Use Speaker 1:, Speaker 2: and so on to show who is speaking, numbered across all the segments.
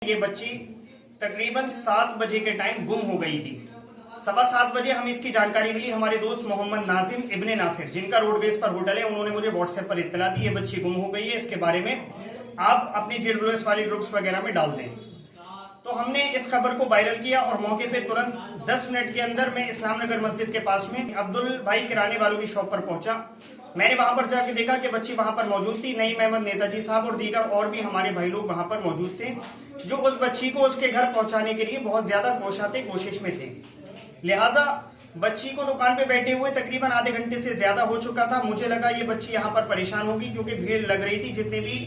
Speaker 1: ये बच्ची तकरीबन 7 बजे के टाइम गुम हो गई थी। 7:15 बजे हमें इसकी जानकारी मिली। हमारे दोस्त मोहम्मद नाजिम इब्ने नासिर, जिनका रोडवेज पर होटल है, उन्होंने मुझे व्हाट्सएप पर इत्तला दी ये बच्ची गुम हो गई है, इसके बारे में आप अपनी जेडब्ल्यूएस वाले ग्रुप्स वगैरह में डाल दें। तो हमने इस खबर को वायरल किया और मौके पे तुरंत 10 मिनट के अंदर मैं इस्लाम नगर मस्जिद के पास में अब्दुल भाई किराने वालों की शॉप पर पहुंचा। मैंने वहां पर जाके देखा कि बच्ची वहां पर मौजूद थी। नईम अहमद नेताजी साहब और दीगर और भी हमारे भाई लोग वहां पर मौजूद थे, जो उस बच्ची को उसके घर पहुंचाने के लिए बहुत ज्यादा कोशिश में थे। लिहाजा बच्ची को दुकान पे बैठे हुए तकरीबन आधे घंटे से ज्यादा हो चुका था। मुझे लगा ये बच्ची यहाँ पर परेशान होगी, क्योंकि भीड़ लग रही थी। जितने भी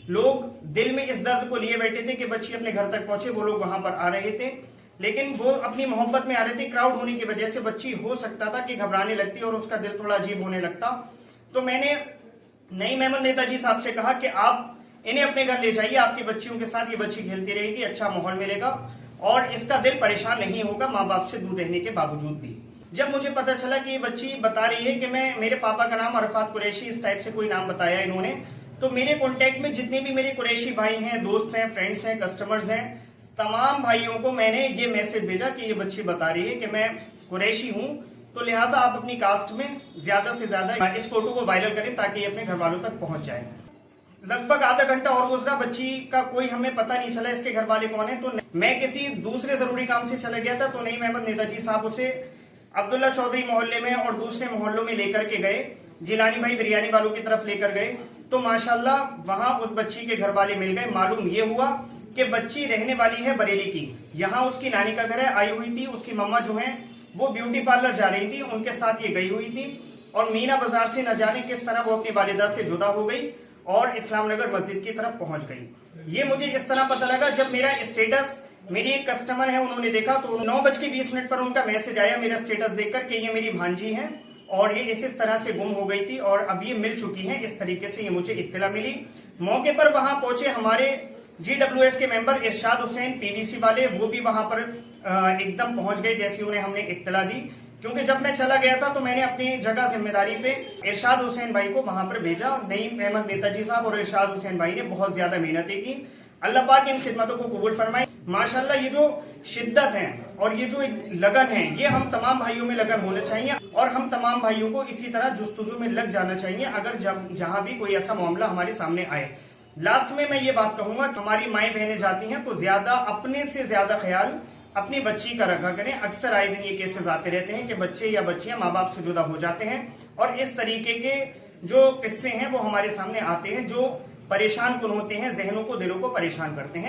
Speaker 1: लोग दिल में इस दर्द को लिए बैठे थे कि बच्ची अपने घर तक पहुंचे, वो लोग वहां पर आ रहे थे, लेकिन वो अपनी मोहब्बत में आ रहे थे। क्राउड होने की वजह से बच्ची हो सकता था कि घबराने लगती और उसका दिल थोड़ा अजीब होने लगता। तो मैंने नईम अहमद नेताजी साहब से कहा कि आप इन्हें अपने घर ले जाइए, आपकी बच्चियों के साथ ये बच्ची खेलती रहेगी, अच्छा माहौल मिलेगा और इसका दिल परेशान नहीं होगा माँ बाप से दूर रहने के बावजूद भी। जब मुझे पता चला कि ये बच्ची बता रही है कि मेरे पापा का नाम अरफात कुरैशी, इस टाइप से कोई नाम बताया इन्होंने, तो मेरे कॉन्टेक्ट में जितने भी मेरे कुरैशी भाई हैं, दोस्त हैं, फ्रेंड्स हैं, कस्टमर्स हैं, तमाम भाइयों को मैंने ये मैसेज भेजा कि ये बच्ची बता रही है कि मैं कुरैशी हूँ, तो लिहाजा आप अपनी कास्ट में ज्यादा से ज्यादा इस फोटो को वायरल करें ताकि ये अपने घर वालों तक पहुंच जाए। लगभग आधा घंटा और गुजरा, बच्ची का कोई हमें पता नहीं चला इसके घर वाले कौन है। तो मैं किसी दूसरे जरूरी काम से चला गया था, तो नईम अहमद नेताजी साहब उसे अब्दुल्ला चौधरी मोहल्ले में और दूसरे मोहल्लों में लेकर के गए, जिलानी भाई बिरयानी वालों की तरफ लेकर गए। तो माशाल्लाह वहां उस बच्ची के घर वाले मिल गए। मालूम ये हुआ कि बच्ची रहने वाली है बरेली की, यहाँ उसकी नानी का घर है, आई हुई थी। उसकी मम्मा जो है वो ब्यूटी पार्लर जा रही थी, उनके साथ ये गई हुई थी और मीना बाजार से न जाने किस तरह वो अपनी वालिदा से जुदा हो गई और इस्लाम नगर मस्जिद की तरफ पहुंच गई। ये मुझे इस तरह पता लगा जब मेरा स्टेटस, मेरी एक कस्टमर है, उन्होंने देखा तो 9:20 पर उनका मैसेज आया मेरा स्टेटस देखकर कि ये मेरी भांजी है और ये इस तरह से गुम हो गई थी और अब ये मिल चुकी है। इस तरीके से ये मुझे इत्तला मिली। मौके पर वहां पहुंचे हमारे GWS के मेंबर इरशाद हुसैन PVC वाले, वो भी वहां पर एकदम पहुंच गए जैसे उन्हें हमने इत्तला दी, क्योंकि जब मैं चला गया था तो मैंने अपनी जगह जिम्मेदारी पे इरशाद हुसैन भाई को वहां पर भेजा। नईम अहमद नेताजी साहब और इरशाद हुसैन भाई ने बहुत ज्यादा मेहनतें की। अल्लाह पाक इन खिदमतों को कबूल फरमाए। माशाल्लाह ये जो शिद्दत है और ये जो एक लगन है, ये हम तमाम भाइयों में लगन होना चाहिए और हम तमाम भाइयों को इसी तरह जुस्तजू में लग जाना चाहिए अगर जहां भी कोई ऐसा मामला हमारे सामने आए। लास्ट में मैं ये बात कहूंगा, हमारी माएं बहनें जाती हैं तो ज्यादा अपने से ज्यादा ख्याल अपनी बच्ची का रखा करें। अक्सर आए दिन ये केसेस आते रहते हैं कि बच्चे या बच्चियां माँ बाप से जुदा हो जाते हैं और इस तरीके के जो किस्से हैं वो हमारे सामने आते हैं, जो परेशान कुन होते हैं, जहनों को, दिलों को परेशान करते हैं।